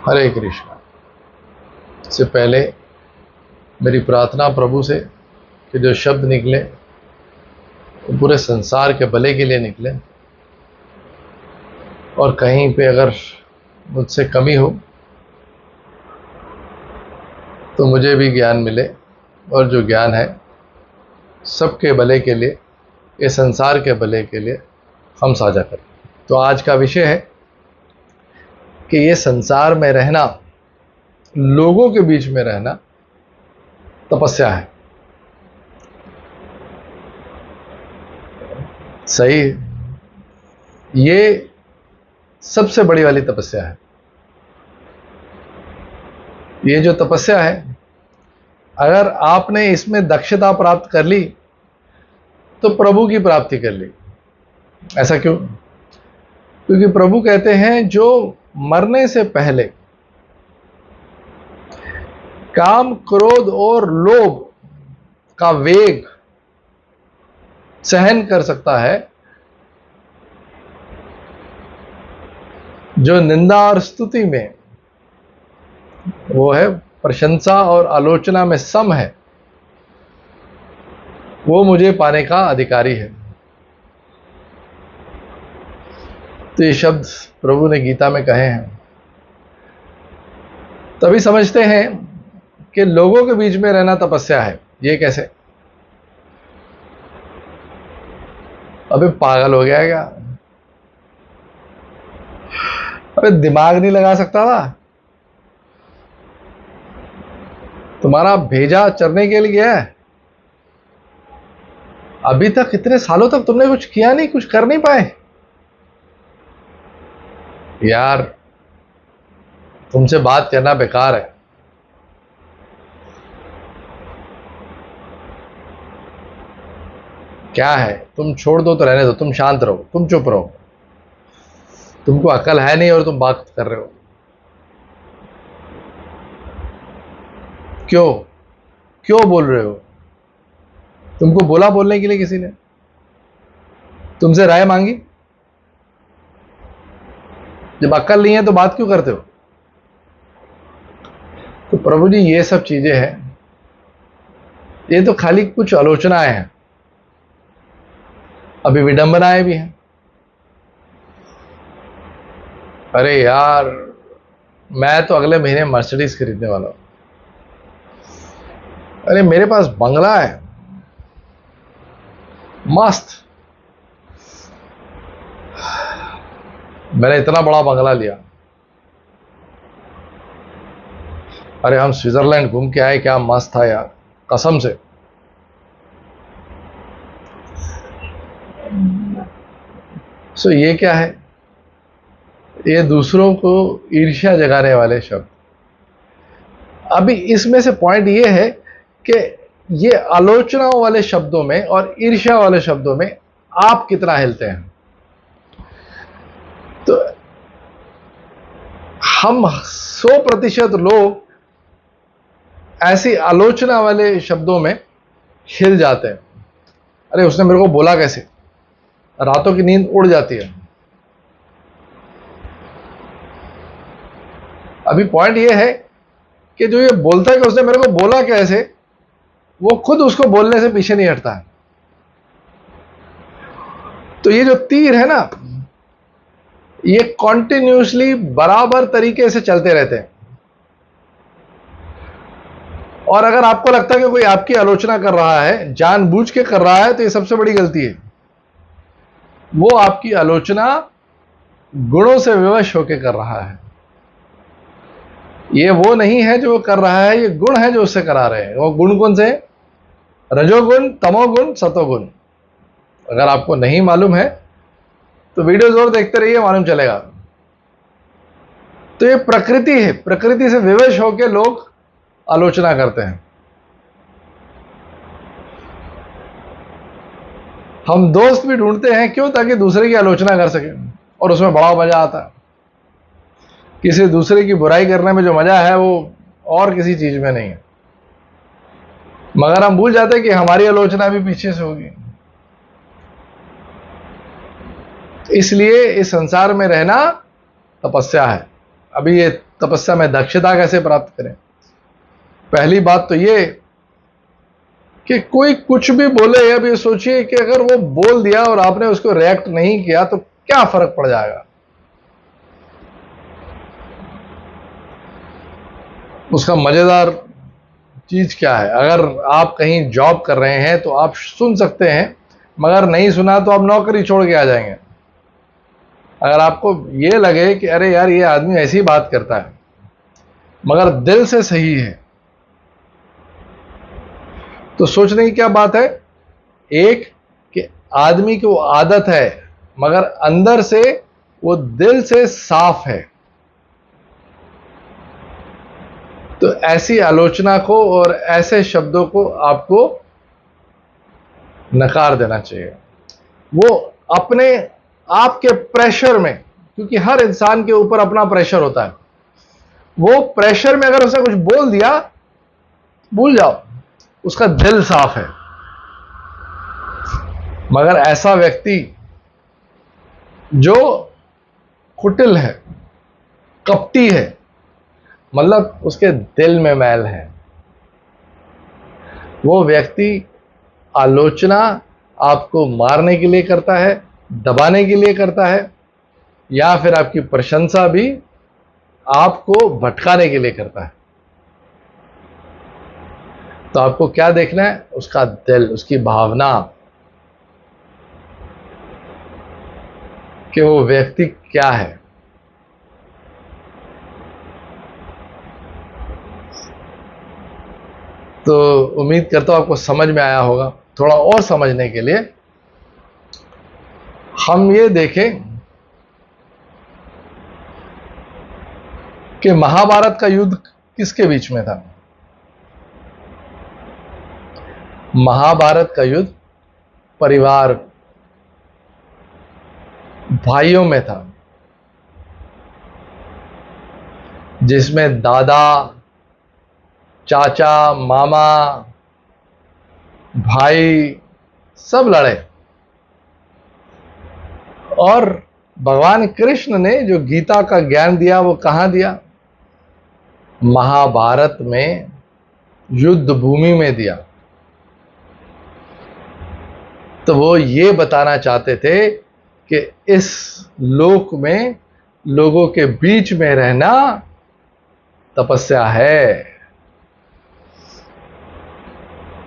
हरे कृष्णा। इससे पहले मेरी प्रार्थना प्रभु से कि जो शब्द निकले वो पूरे संसार के भले के लिए निकले, और कहीं पे अगर मुझसे कमी हो तो मुझे भी ज्ञान मिले, और जो ज्ञान है सबके भले के लिए, ये संसार के भले के लिए हम साझा करें। तो आज का विषय है कि ये संसार में रहना, लोगों के बीच में रहना तपस्या है। सही, ये सबसे बड़ी वाली तपस्या है। ये जो तपस्या है, अगर आपने इसमें दक्षता प्राप्त कर ली तो प्रभु की प्राप्ति कर ली। ऐसा क्यों? क्योंकि प्रभु कहते हैं जो मरने से पहले काम, क्रोध और लोभ का वेग सहन कर सकता है, जो निंदा और स्तुति में वो है, प्रशंसा और आलोचना में सम है, वो मुझे पाने का अधिकारी है। तो ये शब्द प्रभु ने गीता में कहे हैं। तभी समझते हैं कि लोगों के बीच में रहना तपस्या है। ये कैसे? अबे पागल हो गया क्या? अबे दिमाग नहीं लगा सकता था? तुम्हारा भेजा चरने के लिए गया है, अभी तक इतने सालों तक तुमने कुछ किया नहीं, कुछ कर नहीं पाए। यार तुमसे बात करना बेकार है। क्या है, तुम छोड़ दो तो रहने दो, तुम शांत रहो, तुम चुप रहो। तुमको अकल है नहीं और तुम बात कर रहे हो। क्यों क्यों बोल रहे हो? तुमको बोला बोलने के लिए किसी ने? तुमसे राय मांगी? जब अक्ल नहीं है तो बात क्यों करते हो? तो प्रभु जी ये सब चीजें हैं, ये तो खाली कुछ आलोचनाएं हैं, अभी विडंबनाएं भी हैं। अरे यार, मैं तो अगले महीने मर्सिडीज खरीदने वाला हूं। अरे मेरे पास बंगला है मस्त, मैंने इतना बड़ा बंगला लिया। अरे हम स्विट्जरलैंड घूम के आए, क्या मस्त था यार, कसम से। सो ये क्या है? ये दूसरों को ईर्ष्या जगाने वाले शब्द। अभी इसमें से पॉइंट ये है कि ये आलोचनाओं वाले शब्दों में और ईर्ष्या वाले शब्दों में आप कितना हिलते हैं। तो हम 100% लोग ऐसी आलोचना वाले शब्दों में हिल जाते हैं। अरे उसने मेरे को बोला कैसे, रातों की नींद उड़ जाती है। अभी पॉइंट ये है कि जो ये बोलता है कि उसने मेरे को बोला कैसे, वो खुद उसको बोलने से पीछे नहीं हटता है। तो ये जो तीर है ना, ये कॉन्टिन्यूसली बराबर तरीके से चलते रहते हैं। और अगर आपको लगता है कि कोई आपकी आलोचना कर रहा है, जानबूझ के कर रहा है, तो ये सबसे बड़ी गलती है। वो आपकी आलोचना गुणों से विवश होकर कर रहा है। ये वो नहीं है जो वो कर रहा है, ये गुण है जो उससे करा रहे हैं। वो गुण कौन से? रजोगुण, तमोगुण, सतोगुण। अगर आपको नहीं मालूम है तो वीडियो जरूर देखते रहिए, मालूम चलेगा। तो ये प्रकृति है, प्रकृति से विवश होकर लोग आलोचना करते हैं। हम दोस्त भी ढूंढते हैं, क्यों? ताकि दूसरे की आलोचना कर सके, और उसमें बड़ा मजा आता है। किसी दूसरे की बुराई करने में जो मजा है वो और किसी चीज में नहीं है। मगर हम भूल जाते हैं कि हमारी आलोचना भी पीछे से होगी। इसलिए इस संसार में रहना तपस्या है। अभी ये तपस्या में दक्षता कैसे प्राप्त करें? पहली बात तो ये कि कोई कुछ भी बोले, अब ये सोचिए कि अगर वो बोल दिया और आपने उसको रिएक्ट नहीं किया तो क्या फर्क पड़ जाएगा? उसका मजेदार चीज क्या है? अगर आप कहीं जॉब कर रहे हैं तो आप सुन सकते हैं, मगर नहीं सुना तो आप नौकरी छोड़ के आ जाएंगे। अगर आपको ये लगे कि अरे यार ये आदमी ऐसी बात करता है मगर दिल से सही है, तो सोचने की क्या बात है? एक कि आदमी की वो आदत है मगर अंदर से वो दिल से साफ है, तो ऐसी आलोचना को और ऐसे शब्दों को आपको नकार देना चाहिए। वो अपने आप के प्रेशर में, क्योंकि हर इंसान के ऊपर अपना प्रेशर होता है, वो प्रेशर में अगर उसने कुछ बोल दिया, भूल जाओ, उसका दिल साफ है। मगर ऐसा व्यक्ति जो कुटिल है, कपटी है, मतलब उसके दिल में मैल है, वो व्यक्ति आलोचना आपको मारने के लिए करता है, दबाने के लिए करता है, या फिर आपकी प्रशंसा भी आपको भटकाने के लिए करता है। तो आपको क्या देखना है? उसका दिल, उसकी भावना, कि वो व्यक्ति क्या है। तो उम्मीद करता हूं आपको समझ में आया होगा। थोड़ा और समझने के लिए हम ये देखें कि महाभारत का युद्ध किसके बीच में था? महाभारत का युद्ध परिवार, भाइयों में था, जिसमें दादा, चाचा, मामा, भाई सब लड़े। और भगवान कृष्ण ने जो गीता का ज्ञान दिया वो कहां दिया? महाभारत में, युद्ध भूमि में दिया। तो वो ये बताना चाहते थे कि इस लोक में लोगों के बीच में रहना तपस्या है,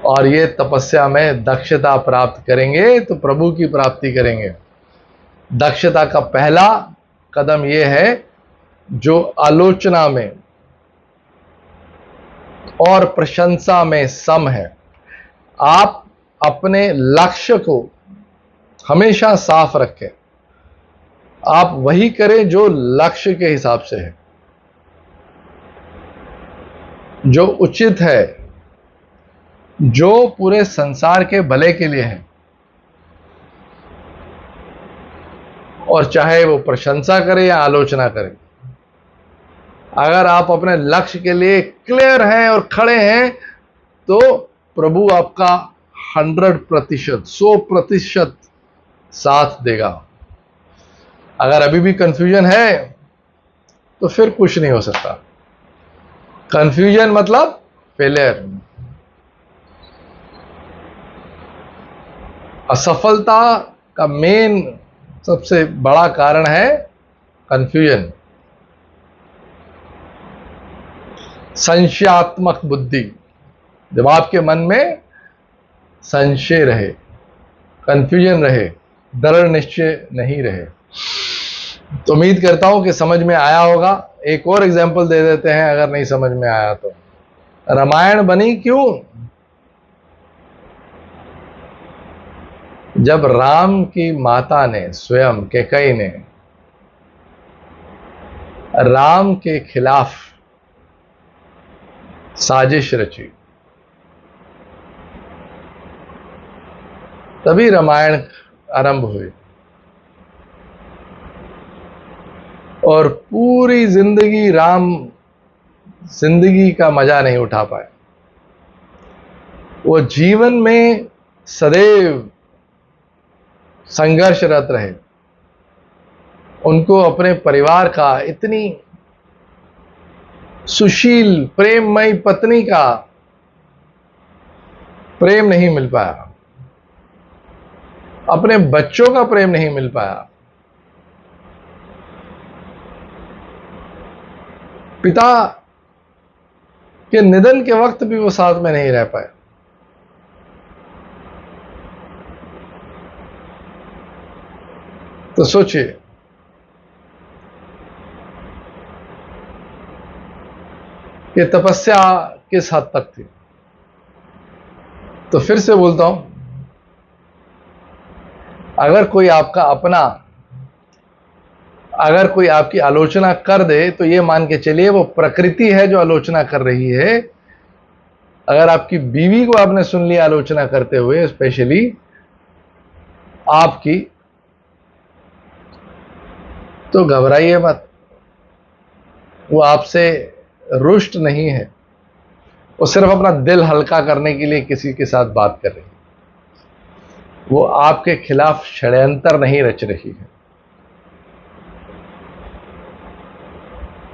और ये तपस्या में दक्षता प्राप्त करेंगे तो प्रभु की प्राप्ति करेंगे। दक्षता का पहला कदम यह है जो आलोचना में और प्रशंसा में सम है। आप अपने लक्ष्य को हमेशा साफ रखें, आप वही करें जो लक्ष्य के हिसाब से है, जो उचित है, जो पूरे संसार के भले के लिए है। और चाहे वो प्रशंसा करे या आलोचना करे, अगर आप अपने लक्ष्य के लिए क्लियर हैं और खड़े हैं तो प्रभु आपका 100%, 100% साथ देगा। अगर अभी भी कंफ्यूजन है तो फिर कुछ नहीं हो सकता। कंफ्यूजन मतलब फेलियर। असफलता का मेन सबसे बड़ा कारण है कंफ्यूजन, संशयात्मक बुद्धि। जब आपके मन में संशय रहे, कंफ्यूजन रहे, दृढ़ निश्चय नहीं रहे। तो उम्मीद करता हूं कि समझ में आया होगा। एक और एग्जांपल दे देते हैं अगर नहीं समझ में आया तो। रामायण बनी क्यों? जब राम की माता ने, स्वयं कैकेयी ने, राम के खिलाफ साजिश रची, तभी रामायण आरंभ हुई। और पूरी जिंदगी राम जिंदगी का मजा नहीं उठा पाए। वो जीवन में सदैव संघर्षरत रहे। उनको अपने परिवार का इतनी सुशील प्रेममयी पत्नी का प्रेम नहीं मिल पाया, अपने बच्चों का प्रेम नहीं मिल पाया, पिता के निधन के वक्त भी वो साथ में नहीं रह पाए। तो सोचिए, ये तपस्या किस हद तक थी। तो फिर से बोलता हूं, अगर कोई आपका अपना अगर कोई आपकी आलोचना कर दे तो ये मान के चलिए वो प्रकृति है जो आलोचना कर रही है। अगर आपकी बीवी को आपने सुन लिया आलोचना करते हुए, स्पेशली आपकी, तो घबराइए मत। वो आपसे रुष्ट नहीं है, वो सिर्फ अपना दिल हल्का करने के लिए किसी के साथ बात कर रही है। वो आपके खिलाफ षड्यंत्र नहीं रच रही है।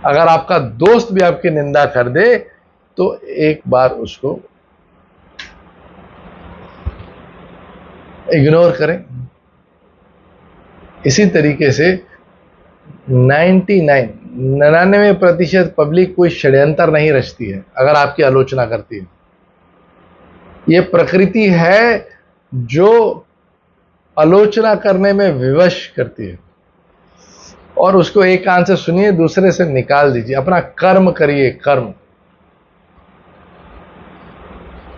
अगर आपका दोस्त भी आपकी निंदा कर दे तो एक बार उसको इग्नोर करें। इसी तरीके से 99% पब्लिक कोई षड्यंत्र नहीं रचती है अगर आपकी आलोचना करती है। ये प्रकृति है जो आलोचना करने में विवश करती है, और उसको एक कान से सुनिए, दूसरे से निकाल दीजिए। अपना कर्म करिए, कर्म।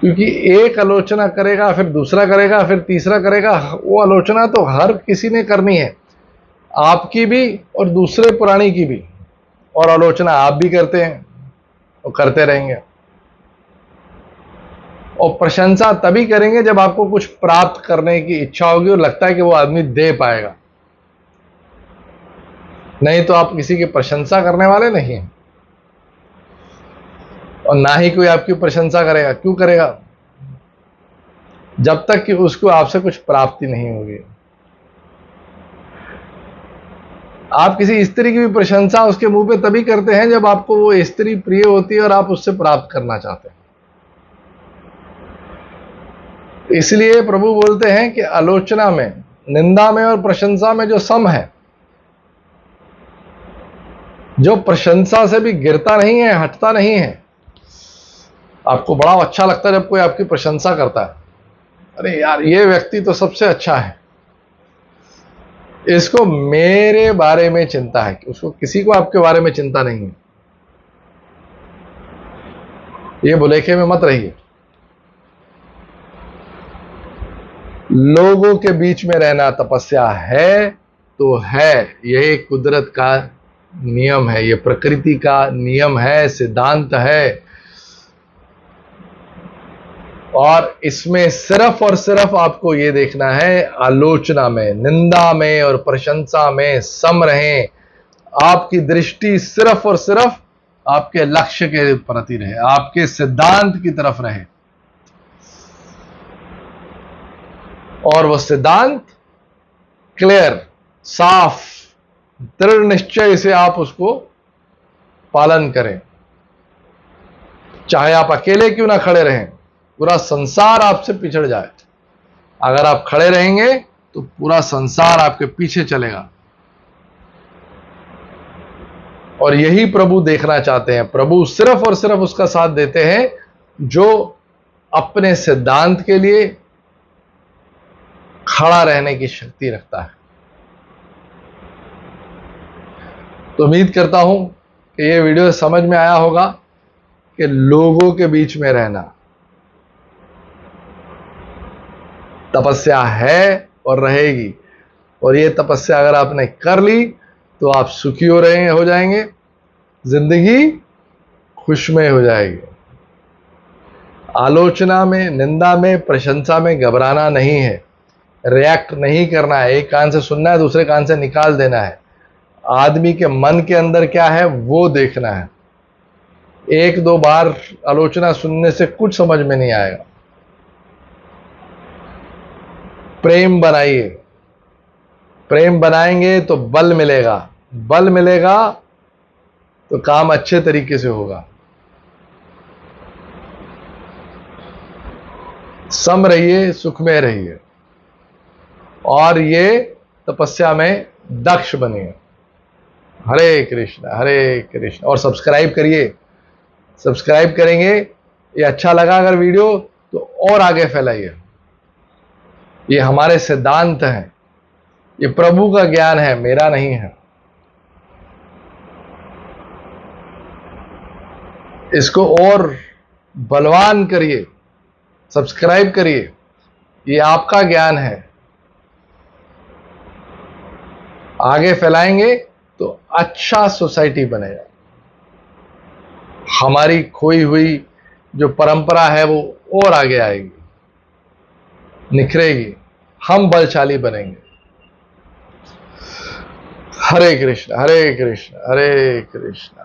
क्योंकि एक आलोचना करेगा, फिर दूसरा करेगा, फिर तीसरा करेगा। वो आलोचना तो हर किसी ने करनी है, आपकी भी और दूसरे प्राणी की भी। और आलोचना आप भी करते हैं और करते रहेंगे। और प्रशंसा तभी करेंगे जब आपको कुछ प्राप्त करने की इच्छा होगी और लगता है कि वो आदमी दे पाएगा। नहीं तो आप किसी की प्रशंसा करने वाले नहीं हैं, और ना ही कोई आपकी प्रशंसा करेगा। क्यों करेगा? जब तक कि उसको आपसे कुछ प्राप्ति नहीं होगी। आप किसी स्त्री की भी प्रशंसा उसके मुंह पे तभी करते हैं जब आपको वो स्त्री प्रिय होती है और आप उससे प्राप्त करना चाहते हैं। इसलिए प्रभु बोलते हैं कि आलोचना में, निंदा में और प्रशंसा में जो सम है, जो प्रशंसा से भी गिरता नहीं है, हटता नहीं है। आपको बड़ा अच्छा लगता है जब कोई आपकी प्रशंसा करता है, अरे यार ये व्यक्ति तो सबसे अच्छा है, इसको मेरे बारे में चिंता है। उसको किसी को आपके बारे में चिंता नहीं है। ये भुलेखे में मत रहिए। लोगों के बीच में रहना तपस्या है तो है। यही कुदरत का नियम है, ये प्रकृति का नियम है, सिद्धांत है। और इसमें सिर्फ और सिर्फ आपको ये देखना है, आलोचना में, निंदा में और प्रशंसा में सम रहें। आपकी दृष्टि सिर्फ और सिर्फ आपके लक्ष्य के प्रति रहे, आपके सिद्धांत की तरफ रहे। और वो सिद्धांत क्लियर, साफ, दृढ़ निश्चय से आप उसको पालन करें। चाहे आप अकेले क्यों ना खड़े रहें, पूरा संसार आपसे पिछड़ जाए, अगर आप खड़े रहेंगे तो पूरा संसार आपके पीछे चलेगा। और यही प्रभु देखना चाहते हैं। प्रभु सिर्फ और सिर्फ उसका साथ देते हैं जो अपने सिद्धांत के लिए खड़ा रहने की शक्ति रखता है। तो उम्मीद करता हूं कि ये वीडियो समझ में आया होगा कि लोगों के बीच में रहना तपस्या है और रहेगी। और ये तपस्या अगर आपने कर ली तो आप सुखी हो जाएंगे, जिंदगी खुशमय हो जाएगी। आलोचना में, निंदा में, प्रशंसा में घबराना नहीं है, रिएक्ट नहीं करना है। एक कान से सुनना है, दूसरे कान से निकाल देना है। आदमी के मन के अंदर क्या है वो देखना है। एक दो बार आलोचना सुनने से कुछ समझ में नहीं आएगा। प्रेम बनाइए, प्रेम बनाएंगे तो बल मिलेगा। बल मिलेगा तो काम अच्छे तरीके से होगा। सम रहिए, सुख में रहिए, और ये तपस्या में दक्ष बनिए। हरे कृष्ण हरे कृष्ण। और सब्सक्राइब करिए, सब्सक्राइब करेंगे, ये अच्छा लगा अगर वीडियो तो और आगे फैलाइए। ये हमारे सिद्धांत हैं, ये प्रभु का ज्ञान है, मेरा नहीं है। इसको और बलवान करिए, सब्सक्राइब करिए, ये आपका ज्ञान है। आगे फैलाएंगे तो अच्छा सोसाइटी बनेगा। हमारी खोई हुई जो परंपरा है वो और आगे आएगी, निखरेगी, हम बलशाली बनेंगे। हरे कृष्ण हरे कृष्ण हरे कृष्ण।